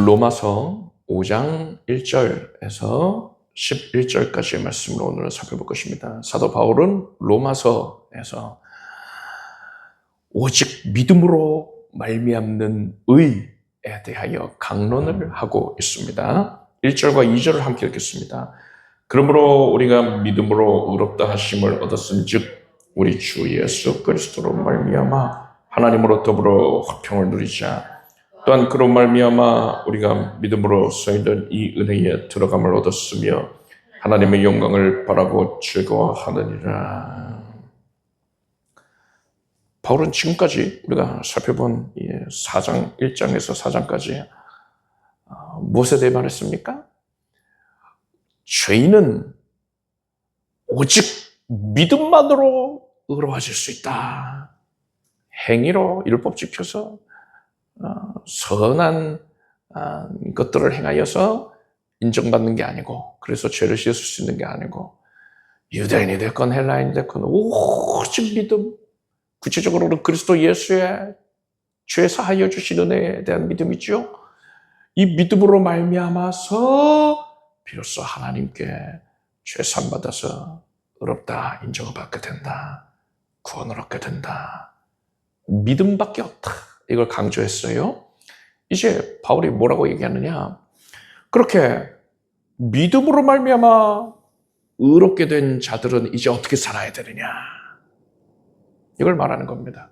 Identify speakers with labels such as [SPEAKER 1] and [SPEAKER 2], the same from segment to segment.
[SPEAKER 1] 로마서 5장 1절에서 11절까지의 말씀을 오늘 살펴볼 것입니다. 사도 바울은 로마서에서 오직 믿음으로 말미암는 의에 대하여 강론을 하고 있습니다. 1절과 2절을 함께 읽겠습니다. 그러므로 우리가 믿음으로 의롭다 하심을 얻었은즉 우리 주 예수 그리스도로 말미암아 하나님으로 더불어 화평을 누리자. 또한 그로 말미암아 우리가 믿음으로 서있는 이 은혜에 들어감을 얻었으며 하나님의 영광을 바라고 즐거워하느니라. 바울은 지금까지 우리가 살펴본 4장 1장에서 4장까지 무엇에 대해 말했습니까? 죄인은 오직 믿음만으로 의로워질 수 있다. 행위로 율법 지켜서 선한 것들을 행하여서 인정받는 게 아니고, 그래서 죄를 씻을 수 있는 게 아니고, 유대인이 됐건 헬라인이 됐건 오직 믿음, 구체적으로는 그리스도 예수의 죄 사하여 주신 은혜에 대한 믿음이죠. 이 믿음으로 말미암아서 비로소 하나님께 죄 산 받아서 의롭다 인정을 받게 된다, 구원을 얻게 된다. 믿음밖에 없다. 이걸 강조했어요. 이제 바울이 뭐라고 얘기하느냐? 그렇게 믿음으로 말미암아 의롭게 된 자들은 이제 어떻게 살아야 되느냐? 이걸 말하는 겁니다.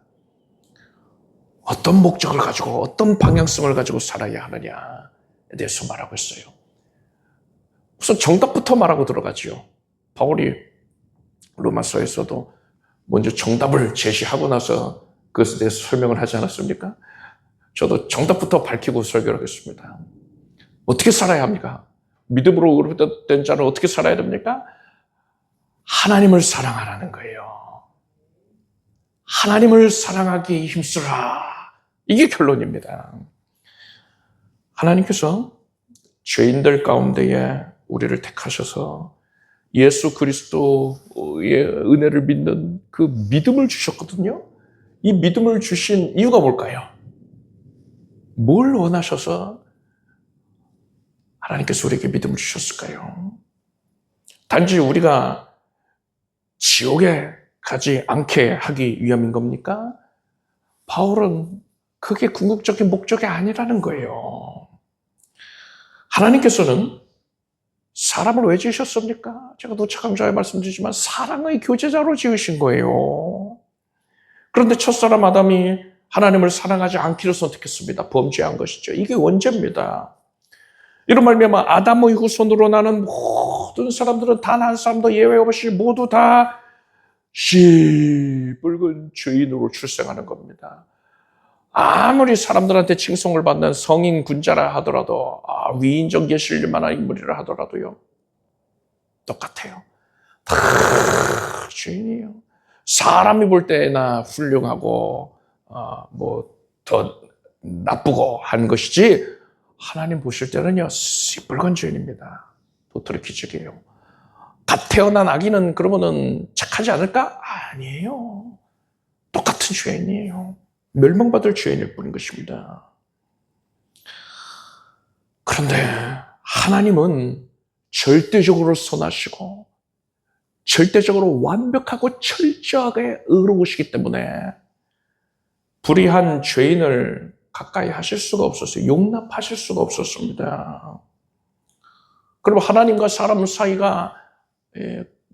[SPEAKER 1] 어떤 목적을 가지고 어떤 방향성을 가지고 살아야 하느냐에 대해서 말하고 있어요. 우선 정답부터 말하고 들어가지요. 바울이 로마서에서도 먼저 정답을 제시하고 나서 그것에 대해서 설명을 하지 않았습니까? 저도 정답부터 밝히고 설교를 하겠습니다. 어떻게 살아야 합니까? 믿음으로 의롭된 자는 어떻게 살아야 됩니까? 하나님을 사랑하라는 거예요. 하나님을 사랑하기 힘쓰라. 이게 결론입니다. 하나님께서 죄인들 가운데에 우리를 택하셔서 예수 그리스도의 은혜를 믿는 그 믿음을 주셨거든요. 이 믿음을 주신 이유가 뭘까요? 뭘 원하셔서 하나님께서 우리에게 믿음을 주셨을까요? 단지 우리가 지옥에 가지 않게 하기 위함인 겁니까? 바울은 그게 궁극적인 목적이 아니라는 거예요. 하나님께서는 사람을 왜 지으셨습니까? 제가 노차강좌에 말씀드리지만 사랑의 교제자로 지으신 거예요. 그런데 첫사람 아담이 하나님을 사랑하지 않기를 선택했습니다. 범죄한 것이죠. 이게 원죄입니다. 이런 말미암아 아담의 후손으로 나는 모든 사람들은 단 한 사람도 예외 없이 모두 다 시뻘건 죄인으로 출생하는 겁니다. 아무리 사람들한테 칭송을 받는 성인 군자라 하더라도, 위인적 계실 만한 인물이라 하더라도요, 똑같아요. 다 죄인이에요. 사람이 볼 때나 훌륭하고 더 나쁘고 한 것이지, 하나님 보실 때는요 시뻘건 죄인입니다. 도토리 기적이에요. 갓 태어난 아기는 그러면은 착하지 않을까? 아니에요. 똑같은 죄인이에요. 멸망받을 죄인일 뿐인 것입니다. 그런데 하나님은 절대적으로 선하시고 절대적으로 완벽하고 철저하게 의로우시기 때문에 불의한 죄인을 가까이 하실 수가 없었어요. 용납하실 수가 없었습니다. 그럼 하나님과 사람 사이가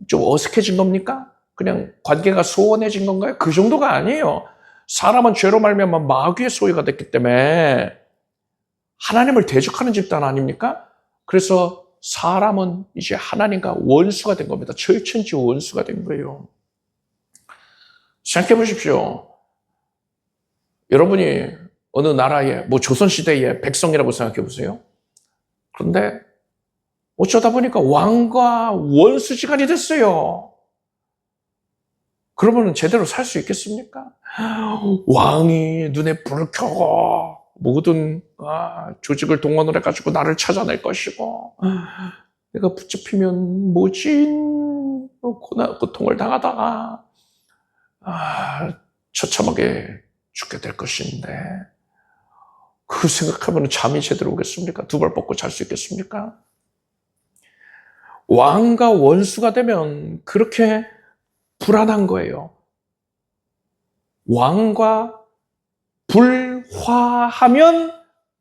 [SPEAKER 1] 좀 어색해진 겁니까? 그냥 관계가 소원해진 건가요? 그 정도가 아니에요. 사람은 죄로 말미암아 마귀의 소유가 됐기 때문에 하나님을 대적하는 집단 아닙니까? 그래서 사람은 이제 하나님과 원수가 된 겁니다. 절천지 원수가 된 거예요. 생각해 보십시오. 여러분이 어느 나라의 조선시대의 백성이라고 생각해 보세요. 그런데 어쩌다 보니까 왕과 원수지간이 됐어요. 그러면 제대로 살 수 있겠습니까? 왕이 눈에 불을 켜고 모든 조직을 동원을 해가지고 나를 찾아낼 것이고, 내가 붙잡히면 모진 고통을 당하다가 처참하게 죽게 될 것인데, 그 생각하면 잠이 제대로 오겠습니까? 두 발 뻗고 잘 수 있겠습니까? 왕과 원수가 되면 그렇게 불안한 거예요. 왕과 불화하면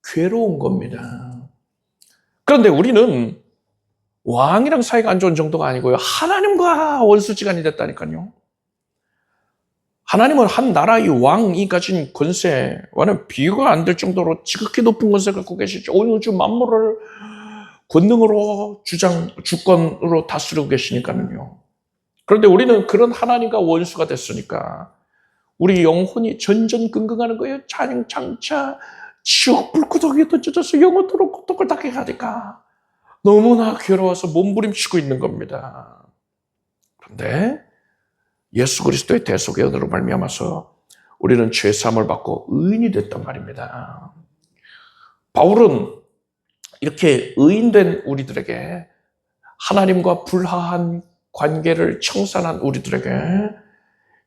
[SPEAKER 1] 괴로운 겁니다. 그런데 우리는 왕이랑 사이가 안 좋은 정도가 아니고요. 하나님과 원수지간이 됐다니까요. 하나님은 한 나라의 왕이 가진 권세와는 비교가 안 될 정도로 지극히 높은 권세를 갖고 계시죠. 온 우주 만물을 권능으로 주권으로 다스리고 계시니까요. 그런데 우리는 그런 하나님과 원수가 됐으니까 우리 영혼이 전전긍긍하는 거예요. 장차 지옥 불구덩이에 던져져서 영원토록 고통을 당해 가니까 너무나 괴로워서 몸부림치고 있는 겁니다. 그런데 예수 그리스도의 대속의 은혜로 말미암아서 우리는 죄사함을 받고 의인이 됐단 말입니다. 바울은 이렇게 의인된 우리들에게 하나님과 불화한 관계를 청산한 우리들에게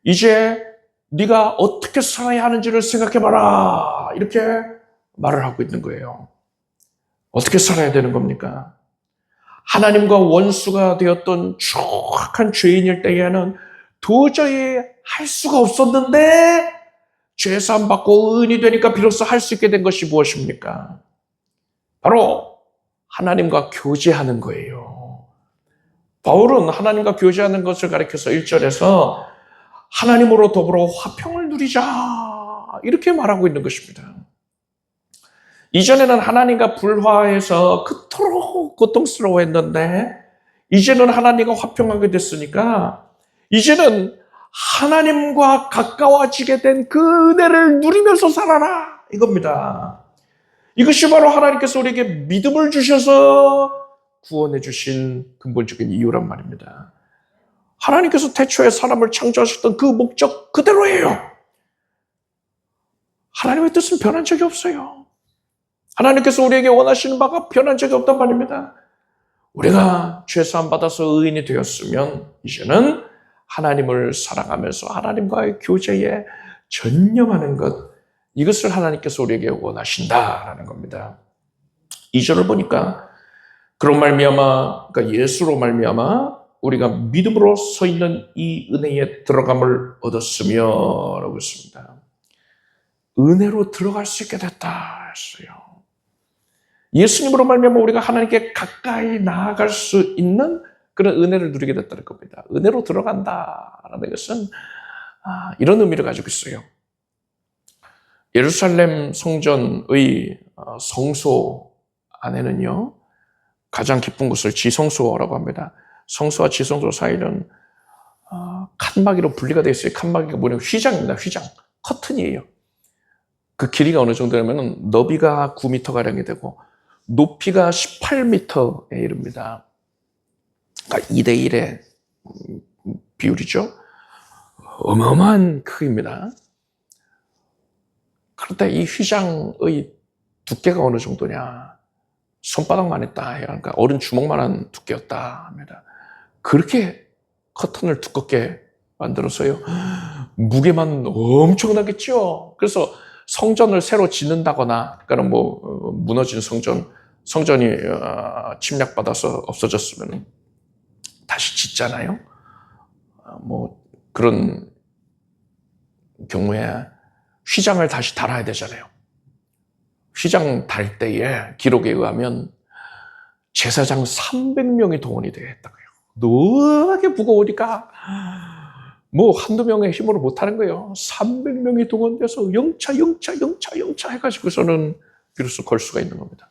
[SPEAKER 1] 이제 네가 어떻게 살아야 하는지를 생각해봐라 이렇게 말을 하고 있는 거예요. 어떻게 살아야 되는 겁니까? 하나님과 원수가 되었던 추악한 죄인일 때에는 도저히 할 수가 없었는데 죄사함 받고 의인이 되니까 비로소 할 수 있게 된 것이 무엇입니까? 바로 하나님과 교제하는 거예요. 바울은 하나님과 교제하는 것을 가리켜서 1절에서 하나님으로 더불어 화평을 누리자 이렇게 말하고 있는 것입니다. 이전에는 하나님과 불화해서 그토록 고통스러워했는데 이제는 하나님과 화평하게 됐으니까 이제는 하나님과 가까워지게 된 그 은혜를 누리면서 살아라 이겁니다. 이것이 바로 하나님께서 우리에게 믿음을 주셔서 구원해 주신 근본적인 이유란 말입니다. 하나님께서 태초에 사람을 창조하셨던 그 목적 그대로예요. 하나님의 뜻은 변한 적이 없어요. 하나님께서 우리에게 원하시는 바가 변한 적이 없단 말입니다. 우리가 죄사함 받아서 의인이 되었으면 이제는 하나님을 사랑하면서 하나님과의 교제에 전념하는 것, 이것을 하나님께서 우리에게 원하신다라는 겁니다. 2절을 보니까 그런 말미암아, 그러니까 예수로 말미암아 우리가 믿음으로 서 있는 이 은혜에 들어감을 얻었으며 라고 했습니다. 은혜로 들어갈 수 있게 됐다 했어요. 예수님으로 말미암아 우리가 하나님께 가까이 나아갈 수 있는 그런 은혜를 누리게 됐다는 겁니다. 은혜로 들어간다라는 것은 이런 의미를 가지고 있어요. 예루살렘 성전의 성소 안에는요, 가장 깊은 곳을 지성소라고 합니다. 성소와 지성소 사이는 칸막이로 분리가 되어 있어요. 칸막이가 뭐냐면 휘장입니다. 휘장. 커튼이에요. 그 길이가 어느 정도냐면 너비가 9m가량이 되고 높이가 18m에 이릅니다. 그러니까 2대1의 비율이죠. 어마어마한 크기입니다. 그런데 이 휘장의 두께가 어느 정도냐. 손바닥만 했다 해요. 그러니까 어른 주먹만한 두께였다 합니다. 그렇게 커튼을 두껍게 만들어서요. 무게만 엄청나겠죠. 그래서 성전을 새로 짓는다거나, 그러니까 뭐 무너진 성전이 침략받아서 없어졌으면 다시 짓잖아요. 뭐 그런 경우에 휘장을 다시 달아야 되잖아요. 휘장 달 때에 기록에 의하면 제사장 300명이 동원이 되어 있다고요. 너무하게 무거우니까 뭐 한두 명의 힘으로 못하는 거예요. 300명이 동원돼서 영차 해가지고서는 비로소 걸 수가 있는 겁니다.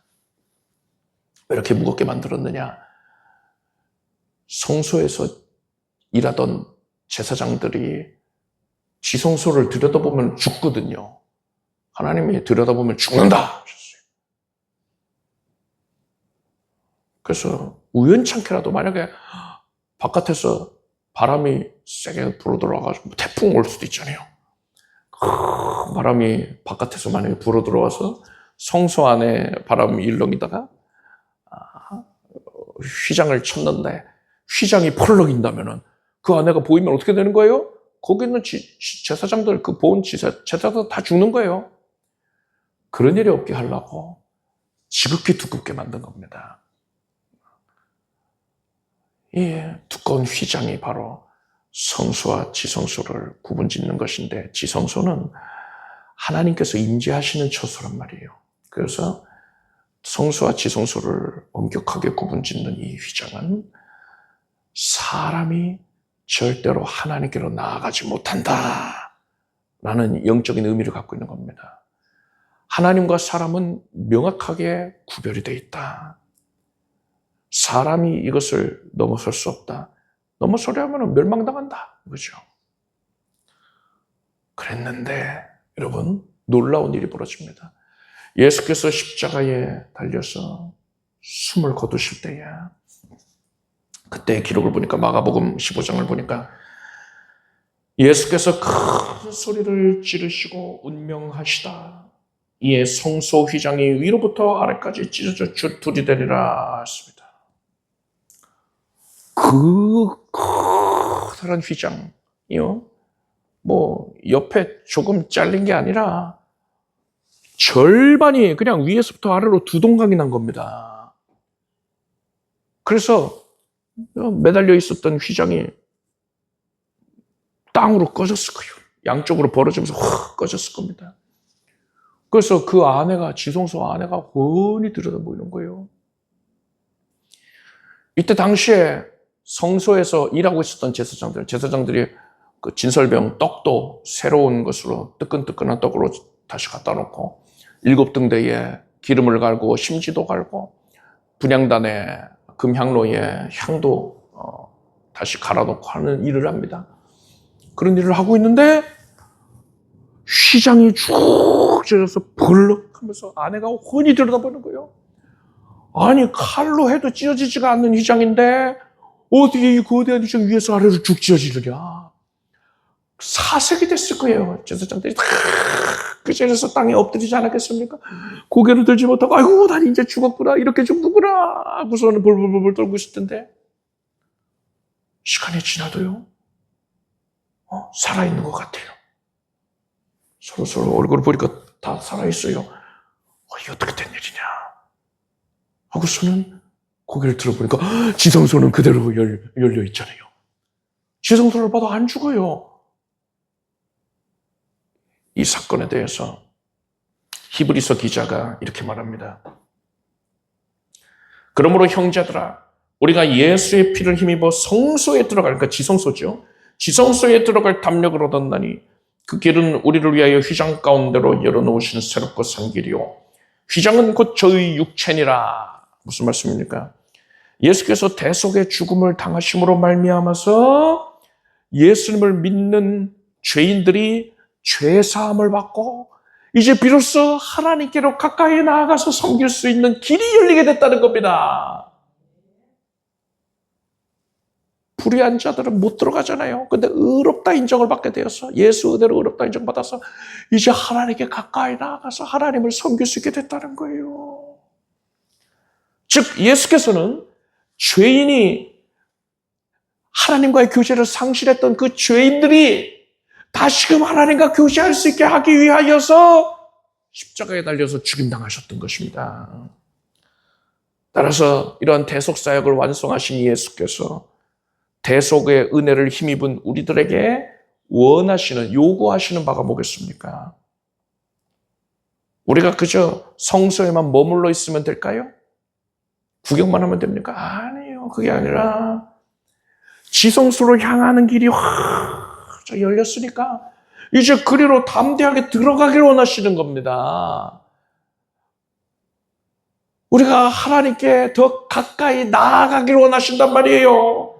[SPEAKER 1] 왜 이렇게 무겁게 만들었느냐? 성소에서 일하던 제사장들이 지성소를 들여다보면 죽거든요. 하나님이 들여다보면 죽는다. 그래서 우연찮게라도 만약에 바깥에서 바람이 세게 불어 들어와가지고 태풍 올 수도 있잖아요. 바람이 바깥에서 만약에 불어 들어와서 성소 안에 바람이 일렁이다가 휘장을 쳤는데 휘장이 펄럭인다면은 그 안에가 보이면 어떻게 되는 거예요? 거기 있는 제사장들, 그 보온 제사장들 다 죽는 거예요. 그런 일이 없게 하려고 지극히 두껍게 만든 겁니다. 이 두꺼운 휘장이 바로 성소와 지성소를 구분짓는 것인데, 지성소는 하나님께서 임재하시는 처소란 말이에요. 그래서 성소와 지성소를 엄격하게 구분짓는 이 휘장은 사람이 절대로 하나님께로 나아가지 못한다 라는 영적인 의미를 갖고 있는 겁니다. 하나님과 사람은 명확하게 구별이 되어 있다. 사람이 이것을 넘어설 수 없다. 넘어서려 하면 멸망당한다. 그죠? 그랬는데 여러분, 놀라운 일이 벌어집니다. 예수께서 십자가에 달려서 숨을 거두실 때에, 그때의 기록을 보니까, 마가복음 15장을 보니까 예수께서 큰 소리를 지르시고 운명하시다. 이에 성소 휘장이 위로부터 아래까지 찢어져 줄이 되리라 했습니다. 그 커다란 휘장이요, 뭐 옆에 조금 잘린 게 아니라 절반이 그냥 위에서부터 아래로 두 동강이 난 겁니다. 그래서 매달려 있었던 휘장이 땅으로 꺼졌을 거예요. 양쪽으로 벌어지면서 확 꺼졌을 겁니다. 그래서 그 안에가, 지성소 안에가 훤히 들여다보이는 거예요. 이때 당시에 성소에서 일하고 있었던 제사장들이 그 진설병 떡도 새로운 것으로, 뜨끈뜨끈한 떡으로 다시 갖다 놓고, 7등대에 기름을 갈고 심지도 갈고 분향단에 금향로에 향도 다시 갈아놓고 하는 일을 합니다. 그런 일을 하고 있는데 휘장이 쭉 찢어져서 벌럭하면서 안에가 훤히 들여다보는 거예요. 아니, 칼로 해도 찢어지지가 않는 휘장인데 어떻게 이 거대한 휘장 위에서 아래로 쭉 찢어지느냐. 사색이 됐을 거예요. 제사장들이 다 그 자리에서 땅에 엎드리지 않았겠습니까? 고개를 들지 못하고, 아이고, 난 이제 죽었구나, 이렇게 죽는구나 하고서는 벌벌벌 떨고 있을 텐데, 시간이 지나도요, 살아있는 것 같아요. 서로 얼굴을 보니까 다 살아있어요. 이게 어떻게 된 일이냐 하고서는 고개를 들어보니까 지성소는 그대로 열려 있잖아요. 지성소를 봐도 안 죽어요. 이 사건에 대해서 히브리서 기자가 이렇게 말합니다. 그러므로 형제들아, 우리가 예수의 피를 힘입어 성소에 들어갈, 그러니까 지성소죠. 지성소에 들어갈 담력을 얻었나니 그 길은 우리를 위하여 휘장 가운데로 열어놓으신 새롭고 산 길이요, 휘장은 곧 저의 육체니라. 무슨 말씀입니까? 예수께서 대속의 죽음을 당하심으로 말미암아서 예수님을 믿는 죄인들이 죄사함을 받고 이제 비로소 하나님께로 가까이 나아가서 섬길 수 있는 길이 열리게 됐다는 겁니다. 불의한 자들은 못 들어가잖아요. 근데 의롭다 인정을 받게 되어서, 예수 의대로 의롭다 인정받아서 이제 하나님께 가까이 나아가서 하나님을 섬길 수 있게 됐다는 거예요. 즉 예수께서는 죄인이 하나님과의 교제를 상실했던 그 죄인들이 다시금 하나님과 교제할 수 있게 하기 위하여서 십자가에 달려서 죽임당하셨던 것입니다. 따라서 이러한 대속사역을 완성하신 예수께서 대속의 은혜를 힘입은 우리들에게 원하시는, 요구하시는 바가 뭐겠습니까? 우리가 그저 성소에만 머물러 있으면 될까요? 구경만 하면 됩니까? 아니에요. 그게 아니라 지성소로 향하는 길이 확 열렸으니까 이제 그리로 담대하게 들어가기를 원하시는 겁니다. 우리가 하나님께 더 가까이 나아가기를 원하신단 말이에요.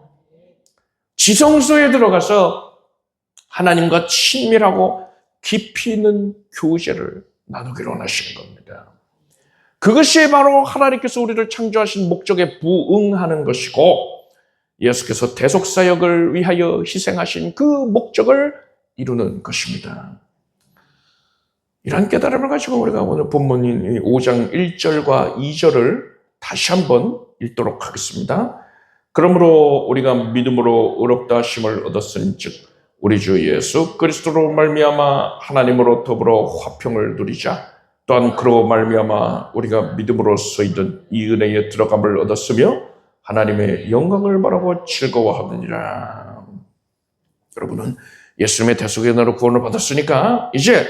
[SPEAKER 1] 지성소에 들어가서 하나님과 친밀하고 깊이 있는 교제를 나누기를 원하시는 겁니다. 그것이 바로 하나님께서 우리를 창조하신 목적에 부응하는 것이고, 예수께서 대속사역을 위하여 희생하신 그 목적을 이루는 것입니다. 이런 깨달음을 가지고 우리가 오늘 본문인 5장 1절과 2절을 다시 한번 읽도록 하겠습니다. 그러므로 우리가 믿음으로 의롭다 하심을 얻었은즉 우리 주 예수 그리스도로 말미암아 하나님으로 더불어 화평을 누리자. 또한 그로 말미암아 우리가 믿음으로써 있던 이 은혜에 들어감을 얻었으며 하나님의 영광을 바라고 즐거워하느니라. 여러분은 예수님의 대속의 은혜로 구원을 받았으니까 이제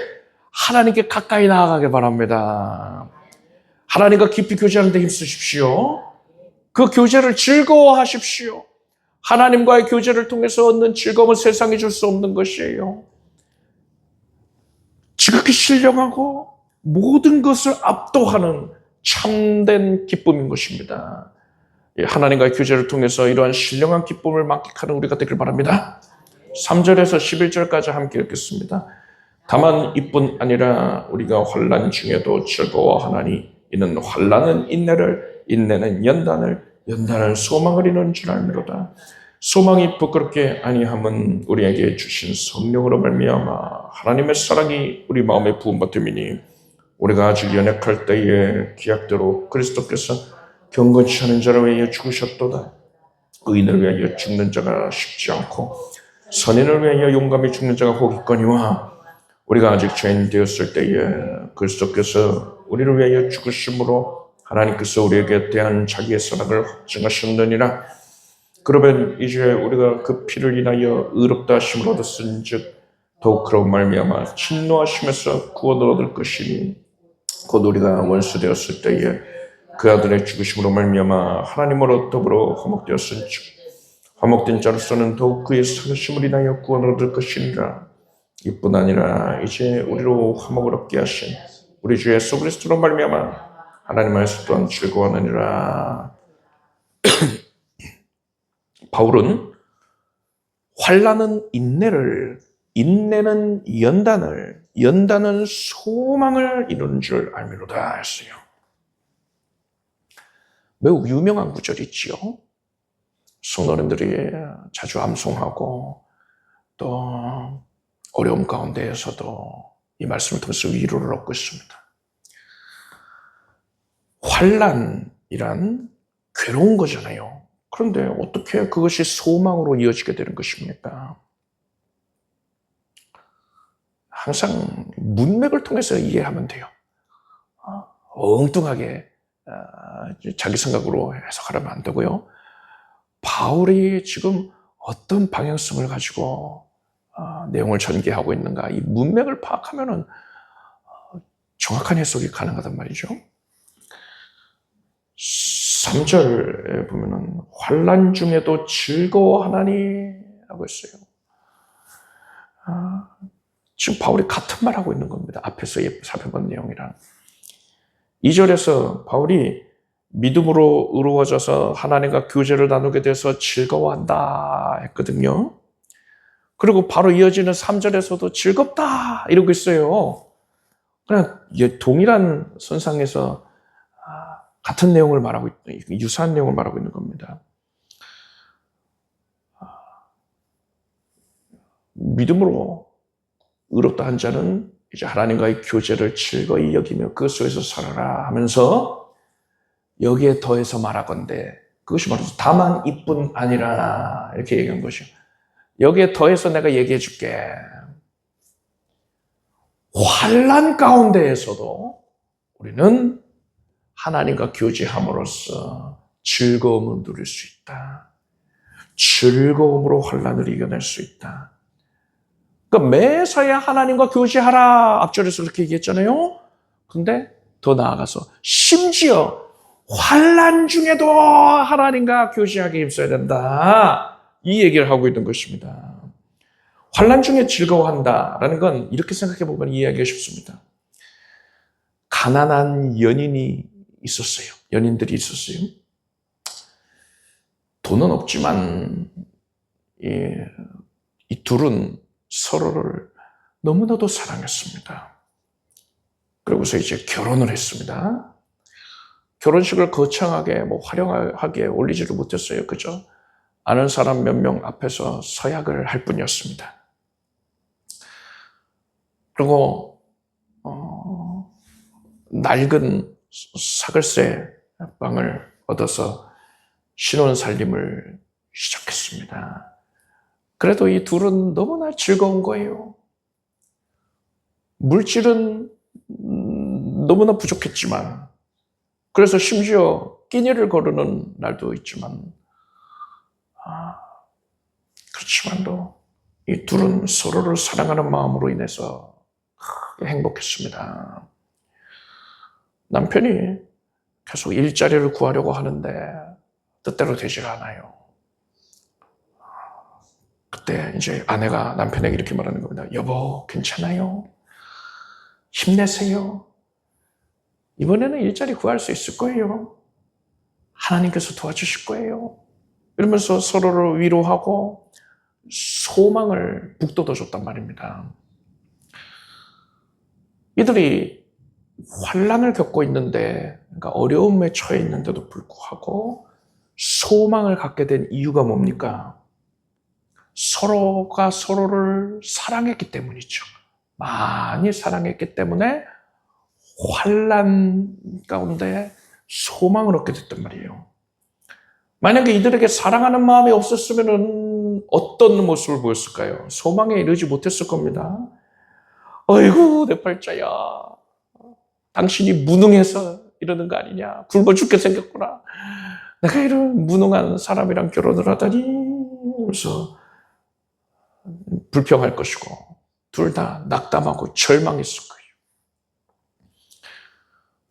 [SPEAKER 1] 하나님께 가까이 나아가길 바랍니다. 하나님과 깊이 교제하는 데 힘쓰십시오. 그 교제를 즐거워하십시오. 하나님과의 교제를 통해서 얻는 즐거움은 세상이 줄 수 없는 것이에요. 지극히 신령하고 모든 것을 압도하는 참된 기쁨인 것입니다. 하나님과의 교제를 통해서 이러한 신령한 기쁨을 만끽하는 우리가 되길 바랍니다. 3절에서 11절까지 함께 읽겠습니다. 다만 이뿐 아니라 우리가 환난 중에도 즐거워하나니 이는 환난은 인내를, 인내는 연단을, 연단은 소망을 이루는 줄 알미로다. 소망이 부끄럽게 아니함은 우리에게 주신 성령으로 말미암아 하나님의 사랑이 우리 마음에 부음받음이니 우리가 아직 연약할 때에 기약대로 그리스도께서 경건치 않은 자를 위하여 죽으셨도다. 의인을 위하여 죽는 자가 쉽지 않고 선인을 위하여 용감히 죽는 자가 혹 있거니와 우리가 아직 죄인 되었을 때에 그리스도께서 우리를 위하여 죽으심으로 하나님께서 우리에게 대한 자기의 사랑을 확증하셨느니라. 그러면 이제 우리가 그 피를 인하여 의롭다 하심을 얻었은즉 더욱 그런 말미암아 진노하심에서 구원을 얻을 것이니 곧 우리가 원수 되었을 때에 그 아들의 죽으심으로 말미암아 하나님으로 더불어 화목되었은즉 화목된 자로서는 더욱 그의 살으심을 인하여 구원을 얻을 것이니라. 이뿐 아니라 이제 우리로 화목을 얻게 하신 우리 주 예수 그리스도로 말미암아 하나님 안에서 또한 즐거워하느니라. 바울은 환난은 인내를, 인내는 연단을, 연단은 소망을 이루는 줄 알미로다 했어요. 매우 유명한 구절이지요. 성도님들이 자주 암송하고 또 어려움 가운데에서도 이 말씀을 통해서 위로를 얻고 있습니다. 환난이란 괴로운 거잖아요. 그런데 어떻게 그것이 소망으로 이어지게 되는 것입니까? 항상 문맥을 통해서 이해하면 돼요. 엉뚱하게 자기 생각으로 해석하려면 안 되고요. 바울이 지금 어떤 방향성을 가지고 내용을 전개하고 있는가, 이 문맥을 파악하면 정확한 해석이 가능하단 말이죠. 3절에 보면은 환난 중에도 즐거워하나니 라고 했어요. 지금 바울이 같은 말하고 있는 겁니다. 앞에서 살펴본 내용이랑. 2절에서 바울이 믿음으로 의로워져서 하나님과 교제를 나누게 돼서 즐거워한다 했거든요. 그리고 바로 이어지는 3절에서도 즐겁다 이러고 있어요. 그냥 동일한 선상에서 같은 내용을 말하고 있는, 유사한 내용을 말하고 있는 겁니다. 믿음으로 의롭다 한 자는 이제 하나님과의 교제를 즐거이 여기며 그 속에서 살아라 하면서 여기에 더해서 말하건대 그것이 바로 다만 이뿐 아니라 이렇게 얘기한 것이요. 여기에 더해서 내가 얘기해 줄게. 환난 가운데에서도 우리는 하나님과 교제함으로써 즐거움을 누릴 수 있다. 즐거움으로 환난을 이겨낼 수 있다. 그러니까 매사에 하나님과 교제하라 앞절에서 그렇게 얘기했잖아요. 그런데 더 나아가서 심지어 환난 중에도 하나님과 교제하게 힘써야 된다. 이 얘기를 하고 있는 것입니다. 환난 중에 즐거워한다라는 건 이렇게 생각해 보면 이해하기가 쉽습니다. 가난한 연인이 있었어요. 연인들이 있었어요. 돈은 없지만 이 둘은 서로를 너무나도 사랑했습니다. 그러고서 이제 결혼을 했습니다. 결혼식을 거창하게 화려하게 올리지를 못했어요. 그죠? 아는 사람 몇 명 앞에서 서약을 할 뿐이었습니다. 그리고 낡은 사글세 방을 얻어서 신혼살림을 시작했습니다. 그래도 이 둘은 너무나 즐거운 거예요. 물질은 너무나 부족했지만, 그래서 심지어 끼니를 거르는 날도 있지만, 그렇지만도 이 둘은 서로를 사랑하는 마음으로 인해서 크게 행복했습니다. 남편이 계속 일자리를 구하려고 하는데 뜻대로 되질 않아요. 그때 이제 아내가 남편에게 이렇게 말하는 겁니다. 여보, 괜찮아요. 힘내세요. 이번에는 일자리 구할 수 있을 거예요. 하나님께서 도와주실 거예요. 이러면서 서로를 위로하고 소망을 북돋아줬단 말입니다. 이들이 환난을 겪고 있는데, 그러니까 어려움에 처해 있는데도 불구하고 소망을 갖게 된 이유가 뭡니까? 서로가 서로를 사랑했기 때문이죠. 많이 사랑했기 때문에 환난 가운데 소망을 얻게 됐단 말이에요. 만약에 이들에게 사랑하는 마음이 없었으면 어떤 모습을 보였을까요? 소망에 이르지 못했을 겁니다. 어이구, 내 팔자야. 당신이 무능해서 이러는 거 아니냐. 굶어 죽게 생겼구나. 내가 이런 무능한 사람이랑 결혼을 하다니. 그래서 불평할 것이고, 둘 다 낙담하고 절망했을 거예요.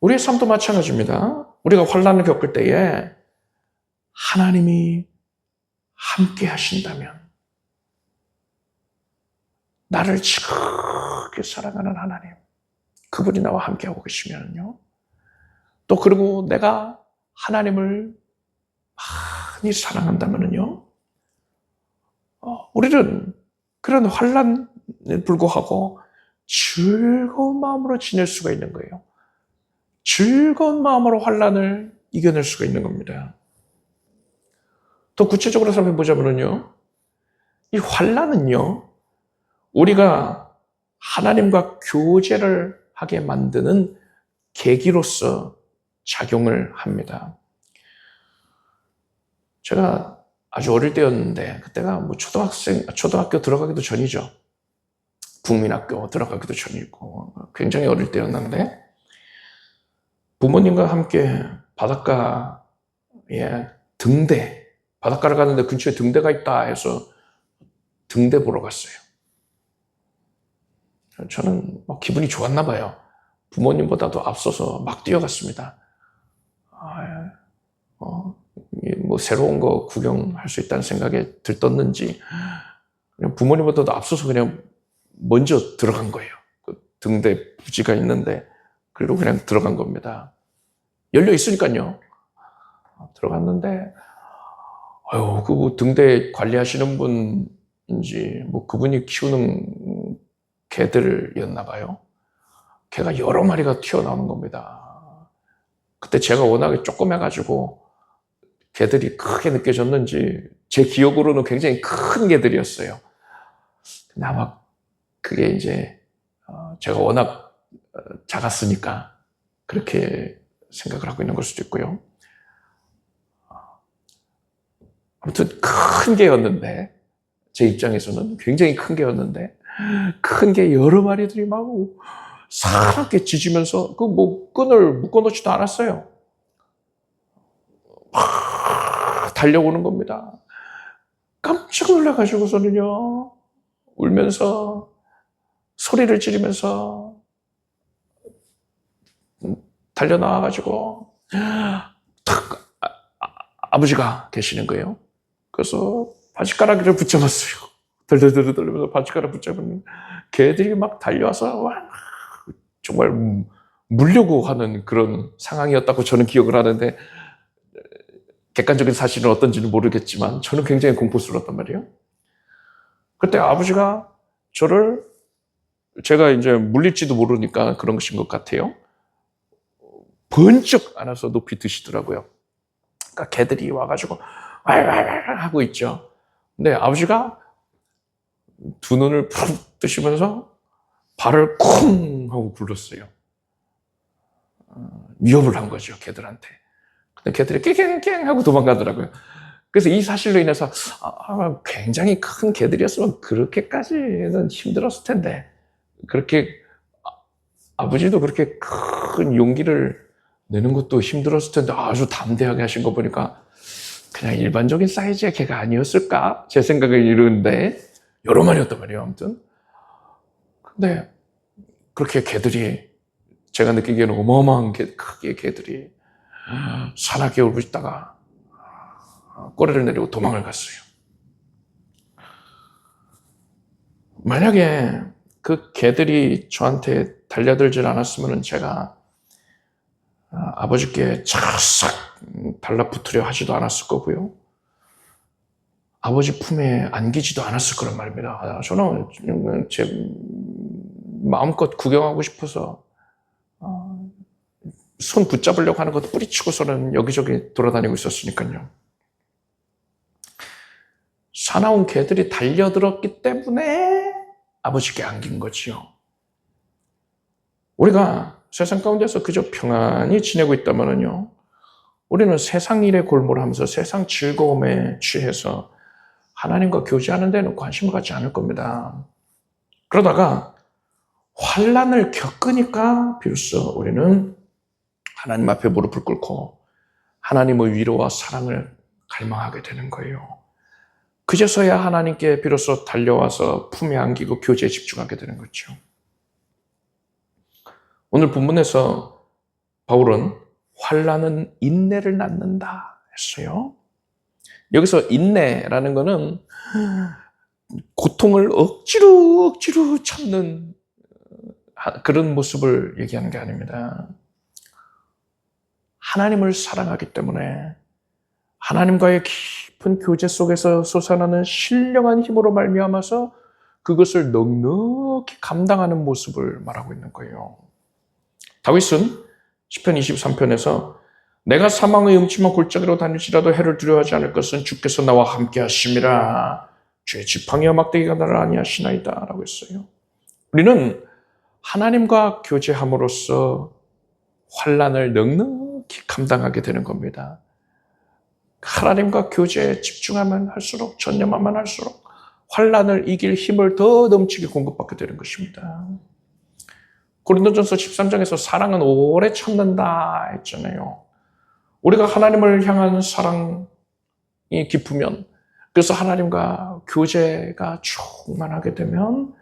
[SPEAKER 1] 우리의 삶도 마찬가지입니다. 우리가 환난을 겪을 때에 하나님이 함께 하신다면, 나를 지극히 사랑하는 하나님, 그분이 나와 함께하고 계시면요. 또 그리고 내가 하나님을 많이 사랑한다면요. 우리는 그런 환난에 불구하고 즐거운 마음으로 지낼 수가 있는 거예요. 즐거운 마음으로 환난을 이겨낼 수가 있는 겁니다. 더 구체적으로 설명해 보자면요. 이 환난은요. 우리가 하나님과 교제를 하게 만드는 계기로서 작용을 합니다. 제가 아주 어릴 때였는데, 그때가 뭐 초등학교 들어가기도 전이죠. 국민학교 들어가기도 전이고, 굉장히 어릴 때였는데, 부모님과 함께 바닷가에 바닷가를 갔는데 근처에 등대가 있다 해서 등대 보러 갔어요. 저는 기분이 좋았나 봐요. 부모님보다도 앞서서 막 뛰어갔습니다. 뭐 새로운 거 구경할 수 있다는 생각에 들떴는지 그냥 부모님보다도 앞서서 그냥 먼저 들어간 거예요. 그 등대 부지가 있는데 그리고 그냥 들어간 겁니다. 열려 있으니까요. 들어갔는데 그 등대 관리하시는 분인지 뭐 그분이 키우는 개들이었나 봐요. 개가 여러 마리가 튀어나오는 겁니다. 그때 제가 워낙에 조그매가지고 개들이 크게 느껴졌는지 제 기억으로는 굉장히 큰 개들이었어요. 근데 아마 그게 이제 제가 워낙 작았으니까 그렇게 생각을 하고 있는 걸 수도 있고요. 아무튼 큰 개였는데 제 입장에서는 굉장히 큰 개였는데 큰 개 여러 마리들이 막 사납게 짖으면서 그 뭐 끈을 묶어놓지도 않았어요. 막 달려오는 겁니다. 깜짝 놀라가지고서는요 울면서 소리를 지르면서 달려나와가지고 아버지가 계시는 거예요. 그래서 바지가락을 붙잡았어요. 덜덜덜 떨면서 바지가락 붙잡으면 개들이 막 달려와서 정말 물려고 하는 그런 상황이었다고 저는 기억을 하는데 객관적인 사실은 어떤지는 모르겠지만 저는 굉장히 공포스러웠단 말이에요. 그때 아버지가 제가 이제 물릴지도 모르니까 그런 것인 것 같아요. 번쩍 안아서 높이 드시더라고요. 그러니까 개들이 와가지고 왈왈왈 하고 있죠. 근데 아버지가 두 눈을 푹 뜨시면서 발을 쿵 하고 굴렀어요. 위협을 한 거죠, 개들한테. 근데 개들이 깽깽깽 하고 도망가더라고요. 그래서 이 사실로 인해서 굉장히 큰 개들이었으면 그렇게까지는 힘들었을 텐데 그렇게 아버지도 그렇게 큰 용기를 내는 것도 힘들었을 텐데 아주 담대하게 하신 거 보니까 그냥 일반적인 사이즈의 개가 아니었을까? 제 생각을 이루는데 여러 마리였단 말이에요. 아무튼 근데 그렇게 개들이 제가 느끼기에는 어마어마한 크기의 개들이 산악에 울고 있다가 꼬리를 내리고 도망을 갔어요. 만약에 그 개들이 저한테 달려들질 않았으면 제가 아버지께 착싹 달라붙으려 하지도 않았을 거고요. 아버지 품에 안기지도 않았을 거란 말입니다. 저는 제 마음껏 구경하고 싶어서 손 붙잡으려고 하는 것도 뿌리치고서는 여기저기 돌아다니고 있었으니까요. 사나운 개들이 달려들었기 때문에 아버지께 안긴 거지요. 우리가 세상 가운데서 그저 평안히 지내고 있다면요, 우리는 세상 일에 골몰하면서 세상 즐거움에 취해서 하나님과 교제하는 데는 관심을 갖지 않을 겁니다. 그러다가 환난을 겪으니까 비로소 우리는 하나님 앞에 무릎을 꿇고 하나님의 위로와 사랑을 갈망하게 되는 거예요. 그제서야 하나님께 비로소 달려와서 품에 안기고 교제에 집중하게 되는 거죠. 오늘 본문에서 바울은 환난은 인내를 낳는다 했어요. 여기서 인내라는 것은 고통을 억지로 참는 그런 모습을 얘기하는 게 아닙니다. 하나님을 사랑하기 때문에 하나님과의 깊은 교제 속에서 솟아나는 신령한 힘으로 말미암아서 그것을 넉넉히 감당하는 모습을 말하고 있는 거예요. 다윗은 시편 23편에서 내가 사망의 음침한 골짜기로 다닐지라도 해를 두려워하지 않을 것은 주께서 나와 함께 하심이라. 주의 지팡이와 막대기가 나를 아니하시나이다 라고 했어요. 우리는 하나님과 교제함으로써 환난을 넉넉히 감당하게 되는 겁니다. 하나님과 교제에 집중하면 할수록, 전념하면 할수록 환난을 이길 힘을 더 넘치게 공급받게 되는 것입니다. 고린도전서 13장에서 사랑은 오래 참는다 했잖아요. 우리가 하나님을 향한 사랑이 깊으면, 그래서 하나님과 교제가 충만하게 되면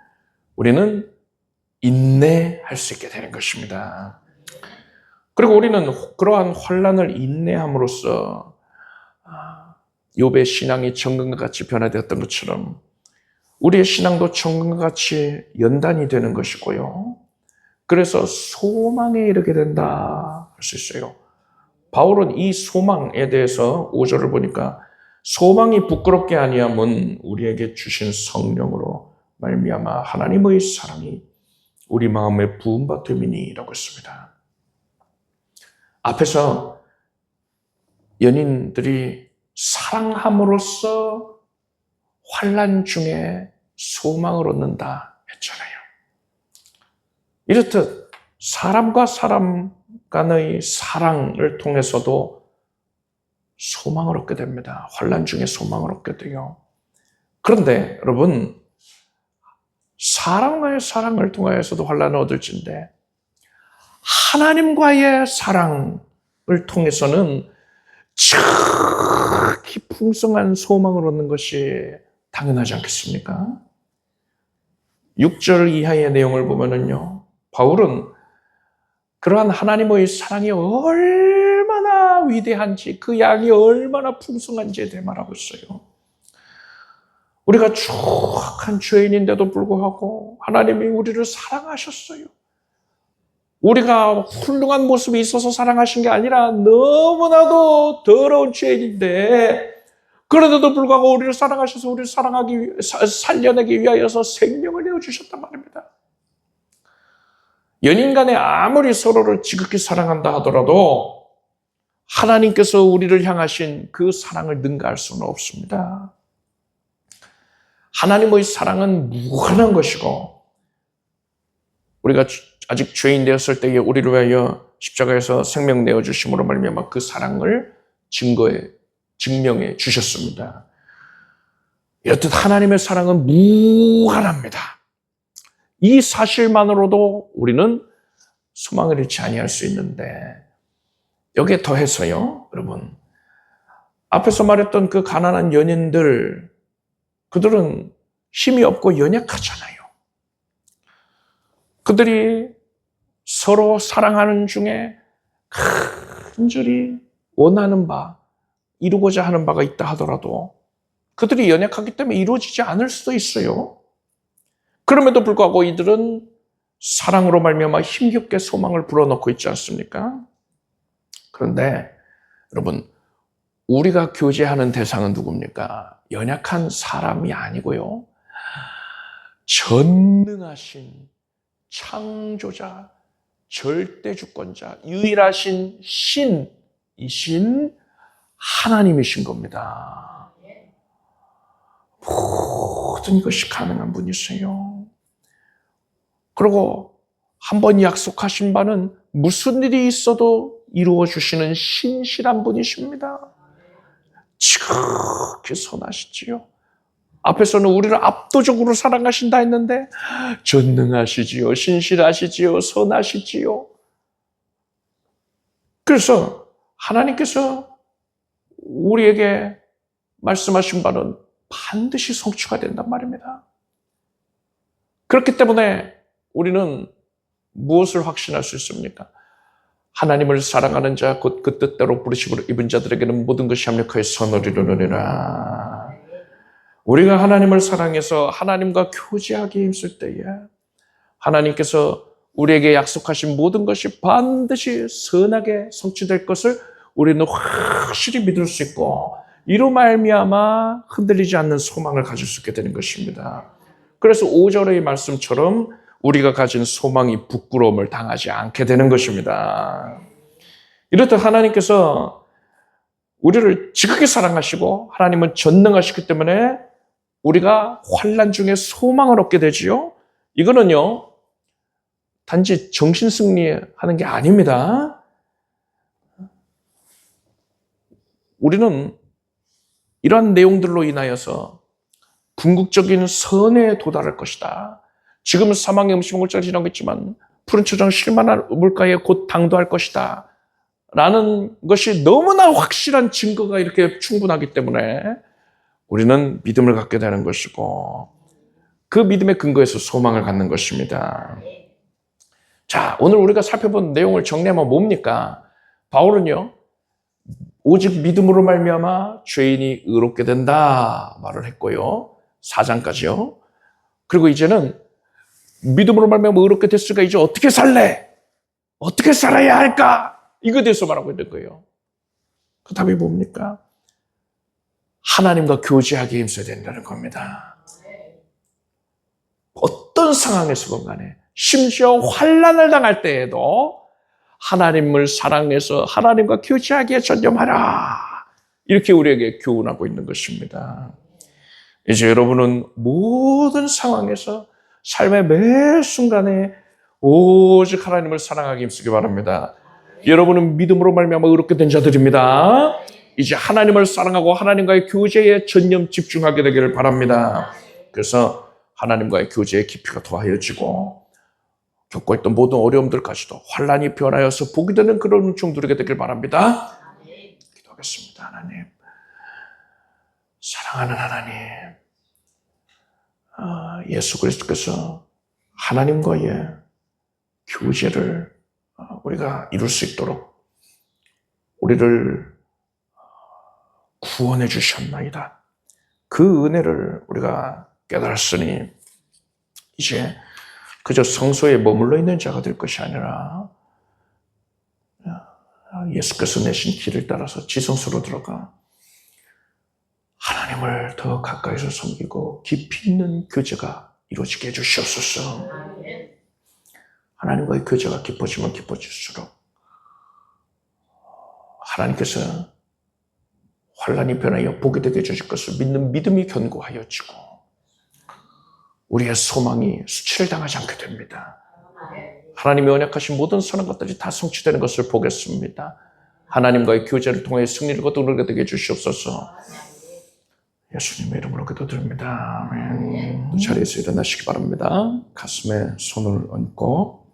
[SPEAKER 1] 우리는 인내할 수 있게 되는 것입니다. 그리고 우리는 그러한 환난을 인내함으로써 욥의 신앙이 정금과 같이 변화되었던 것처럼 우리의 신앙도 정금과 같이 연단이 되는 것이고요. 그래서 소망에 이르게 된다 할 수 있어요. 바울은 이 소망에 대해서 5절을 보니까 소망이 부끄럽게 아니함은 우리에게 주신 성령으로 말미암아 하나님의 사랑이 우리 마음에 부음받음이니라고 했습니다. 앞에서 연인들이 사랑함으로써 환난 중에 소망을 얻는다 했잖아요. 이렇듯 사람과 사람 간의 사랑을 통해서도 소망을 얻게 됩니다. 환난 중에 소망을 얻게 돼요. 그런데 여러분, 사람과의 사랑을 통하여서도 환난을 얻을진데 하나님과의 사랑을 통해서는 지극히 풍성한 소망을 얻는 것이 당연하지 않겠습니까? 6절 이하의 내용을 보면은요, 바울은 그러한 하나님의 사랑이 얼마나 위대한지, 그 양이 얼마나 풍성한지에 대해 말하고 있어요. 우리가 추악한 죄인인데도 불구하고 하나님이 우리를 사랑하셨어요. 우리가 훌륭한 모습이 있어서 사랑하신 게 아니라 너무나도 더러운 죄인인데 그런데도 불구하고 우리를 사랑하셔서 우리를 살려내기 위하여서 생명을 내어주셨단 말입니다. 연인 간에 아무리 서로를 지극히 사랑한다 하더라도 하나님께서 우리를 향하신 그 사랑을 능가할 수는 없습니다. 하나님의 사랑은 무한한 것이고 우리가 아직 죄인 되었을 때에 우리를 위하여 십자가에서 생명 내어주심으로 말미암아 그 사랑을 증명해 주셨습니다. 이렇듯 하나님의 사랑은 무한합니다. 이 사실만으로도 우리는 소망을 잃지 아니할 수 있는데 여기에 더해서요, 여러분. 앞에서 말했던 그 가난한 연인들, 그들은 힘이 없고 연약하잖아요. 그들이 서로 사랑하는 중에 간절히 원하는 바, 이루고자 하는 바가 있다 하더라도 그들이 연약하기 때문에 이루어지지 않을 수도 있어요. 그럼에도 불구하고 이들은 사랑으로 말미암아 힘겹게 소망을 불어넣고 있지 않습니까? 그런데 여러분, 우리가 교제하는 대상은 누굽니까? 연약한 사람이 아니고요. 전능하신 창조자, 절대주권자, 유일하신 신이신 하나님이신 겁니다. 모든 것이 가능한 분이세요. 그리고 한번 약속하신 바는 무슨 일이 있어도 이루어 주시는 신실한 분이십니다. 지극히 선하시지요. 앞에서는 우리를 압도적으로 사랑하신다 했는데 전능하시지요, 신실하시지요, 선하시지요. 그래서 하나님께서 우리에게 말씀하신 바는 반드시 성취가 된단 말입니다. 그렇기 때문에 우리는 무엇을 확신할 수 있습니까? 하나님을 사랑하는 자, 곧 그 뜻대로 부르심으로 입은 자들에게는 모든 것이 합력하여 선을 이루느니라. 우리가 하나님을 사랑해서 하나님과 교제하기 힘쓸 때에 하나님께서 우리에게 약속하신 모든 것이 반드시 선하게 성취될 것을 우리는 확실히 믿을 수 있고, 이로 말미암아 흔들리지 않는 소망을 가질 수 있게 되는 것입니다. 그래서 5절의 말씀처럼 우리가 가진 소망이 부끄러움을 당하지 않게 되는 것입니다. 이렇듯 하나님께서 우리를 지극히 사랑하시고 하나님은 전능하시기 때문에 우리가 환난 중에 소망을 얻게 되지요. 이거는요, 단지 정신승리하는 게 아닙니다. 우리는 이러한 내용들로 인하여서 궁극적인 선에 도달할 것이다. 지금은 사망의 음식물자를 지나고 있지만 푸른 초장 실만한 물가에 곧 당도할 것이다. 라는 것이 너무나 확실한 증거가 이렇게 충분하기 때문에 우리는 믿음을 갖게 되는 것이고, 그 믿음의 근거에서 소망을 갖는 것입니다. 자, 오늘 우리가 살펴본 내용을 정리하면 뭡니까? 바울은요, 오직 믿음으로 말미암아 죄인이 의롭게 된다 말을 했고요. 4장까지요. 그리고 이제는 믿음으로 말미암아 의롭게 됐으니까 이제 어떻게 살래? 어떻게 살아야 할까? 이거에 대해서 말하고 있는 거예요. 그 답이 뭡니까? 하나님과 교제하기 힘써야 된다는 겁니다. 어떤 상황에서건 간에, 심지어 환난을 당할 때에도 하나님을 사랑해서 하나님과 교제하기에 전념하라. 이렇게 우리에게 교훈하고 있는 것입니다. 이제 여러분은 모든 상황에서 삶의 매 순간에 오직 하나님을 사랑하기 힘쓰기 바랍니다. 여러분은 믿음으로 말미암아 의롭게 된 자들입니다. 이제 하나님을 사랑하고 하나님과의 교제에 전념 집중하게 되기를 바랍니다. 그래서 하나님과의 교제의 깊이가 더하여지고 겪고 있던 모든 어려움들까지도 환난이 변하여서 복이 되는 그런 은총 누리게 되길 바랍니다. 기도하겠습니다. 하나님, 사랑하는 하나님, 예수 그리스도께서 하나님과의 교제를 우리가 이룰 수 있도록 우리를 구원해 주셨나이다. 그 은혜를 우리가 깨달았으니 이제 그저 성소에 머물러 있는 자가 될 것이 아니라 예수께서 내신 길을 따라서 지성소로 들어가 하나님을 더 가까이서 섬기고 깊이 있는 교제가 이루어지게 해주시옵소서. 하나님과의 교제가 깊어지면 깊어질수록 하나님께서 환난이 변하여 복이 되게 해주실 것을 믿는 믿음이 견고하여지고 우리의 소망이 수치를 당하지 않게 됩니다. 하나님이 언약하신 모든 선한 것들이 다 성취되는 것을 보겠습니다. 하나님과의 교제를 통해 승리를 거두게 되게 해주시옵소서. 예수님의 이름으로 기도드립니다. 아멘. 자리에서 일어나시기 바랍니다. 가슴에 손을 얹고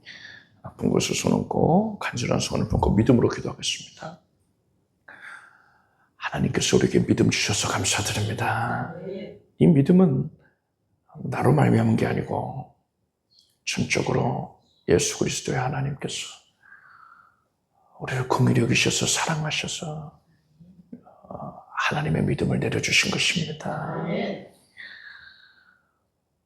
[SPEAKER 1] 나쁜 것을 손 얹고 간절한 소원을 품고 믿음으로 기도하겠습니다. 하나님께서 우리에게 믿음 주셔서 감사드립니다. 이 믿음은 나로 말미암은 게 아니고 전적으로 예수 그리스도의 하나님께서 우리를 긍휼히 여기셔서 사랑하셔서 하나님의 믿음을 내려주신 것입니다.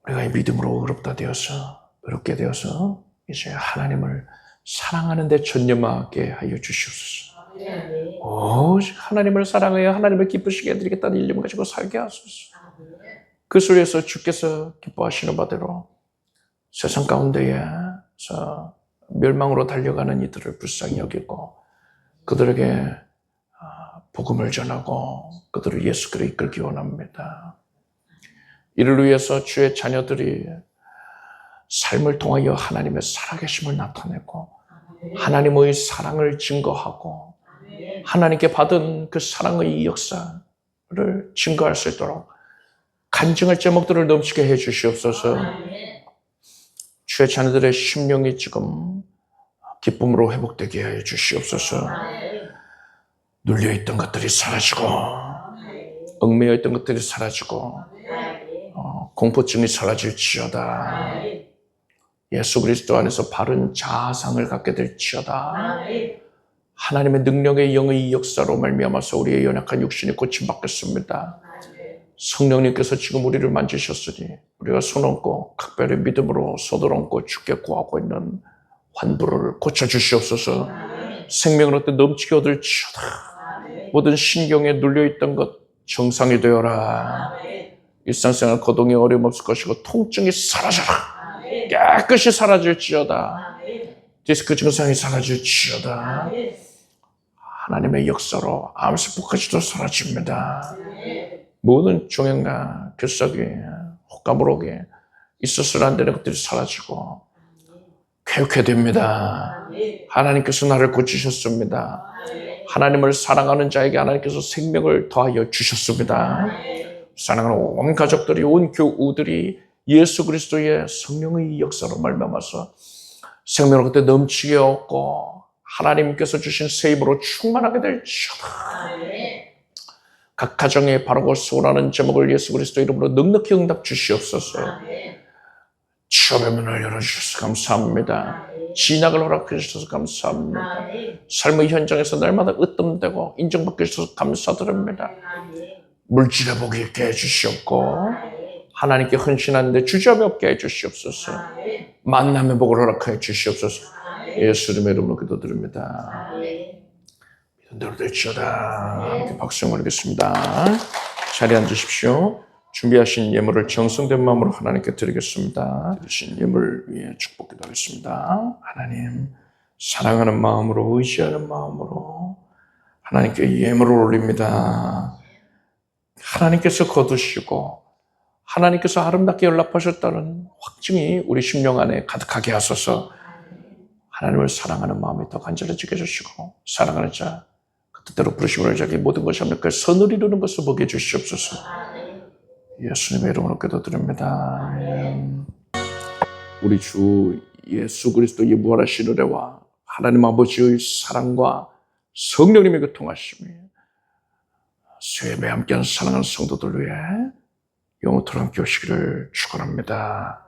[SPEAKER 1] 우리가 이 믿음으로 의롭게 되어서 이제 하나님을 사랑하는 데 전념하게 하여 주시옵소서. 오직 하나님을 사랑하여 하나님을 기쁘시게 해드리겠다는 일념을 가지고 살게 하소서. 그 소리에서 주께서 기뻐하시는 바대로 세상 가운데에서 멸망으로 달려가는 이들을 불쌍히 여기고 그들에게 복음을 전하고 그들을 예수께로 이끌기 원합니다. 이를 위해서 주의 자녀들이 삶을 통하여 하나님의 살아계심을 나타내고 하나님의 사랑을 증거하고 하나님께 받은 그 사랑의 역사를 증거할 수 있도록 간증할 제목들을 넘치게 해 주시옵소서. 주의 자녀들의 심령이 지금 기쁨으로 회복되게 해 주시옵소서. 눌려있던 것들이 사라지고 얽매여있던 것들이 사라지고 공포증이 사라질지어다. 예수 그리스도 안에서 바른 자아상을 갖게 될지어다. 하나님의 능력의 영의 역사로 말미암아서 우리의 연약한 육신이 고침받겠습니다. 성령님께서 지금 우리를 만지셨으니 우리가 손 얹고 각별의 믿음으로 손을 얹고 주께 구하고 있는 환부를 고쳐주시옵소서. 생명을 얻되 넘치게 얻을지어다. 모든 신경에 눌려있던 것 정상이 되어라. 일상생활 거동에 어려움 없을 것이고 통증이 사라져라. 깨끗이 사라질지어다. 디스크 증상이 사라질지어다. 하나님의 역사로 암세포까지도 사라집니다. 모든 종양과 결석이 혹가무록이 있어서는 안 되는 것들이 사라지고 쾌유케 됩니다. 하나님께서 나를 고치셨습니다. 하나님을 사랑하는 자에게 하나님께서 생명을 더하여 주셨습니다. 사랑하는 온 가족들이, 온 교우들이 예수 그리스도의 성령의 역사로 말미암아서 생명을 그때 넘치게 얻고 하나님께서 주신 새 힘으로 충만하게 될지어다. 각 가정에 바라고 소원하는 제목을 예수 그리스도 이름으로 넉넉히 응답 주시옵소서. 취업의 문을 열어주셔서 감사합니다. 진학을 허락해 주셔서 감사합니다. 삶의 현장에서 날마다 으뜸되고 인정받게 해주셔서 감사드립니다. 물질의 복이 있게 해주시옵고 하나님께 헌신하는데 주저함이 없게 해주시옵소서. 만남의 복을 허락해 주시옵소서. 예수 이름의 이름으로 기도드립니다. 믿은 대로 될지어다. 함께 박수 올리겠습니다. 자리에 앉으십시오. 준비하신 예물을 정성된 마음으로 하나님께 드리겠습니다. 드리신 예물 위에 축복 기도하겠습니다. 하나님, 사랑하는 마음으로, 의지하는 마음으로 하나님께 예물을 올립니다. 하나님께서 거두시고 하나님께서 아름답게 연락하셨다는 확증이 우리 심령 안에 가득하게 하소서. 하나님을 사랑하는 마음이 더 간절해지게 해주시고 사랑하는 자, 그 뜻대로 부르심을 자기 모든 것이 합력하여 선을 이루는 것을 보게 해주시옵소서. 예수님의 이름으로 기도드립니다. 우리 주 예수 그리스도의 무한하신 은혜와 하나님 아버지의 사랑과 성령님의 그 통하심이 수요일에 함께하는 사랑하는 성도들 위해 영원토록 함께 오시기를 축원합니다.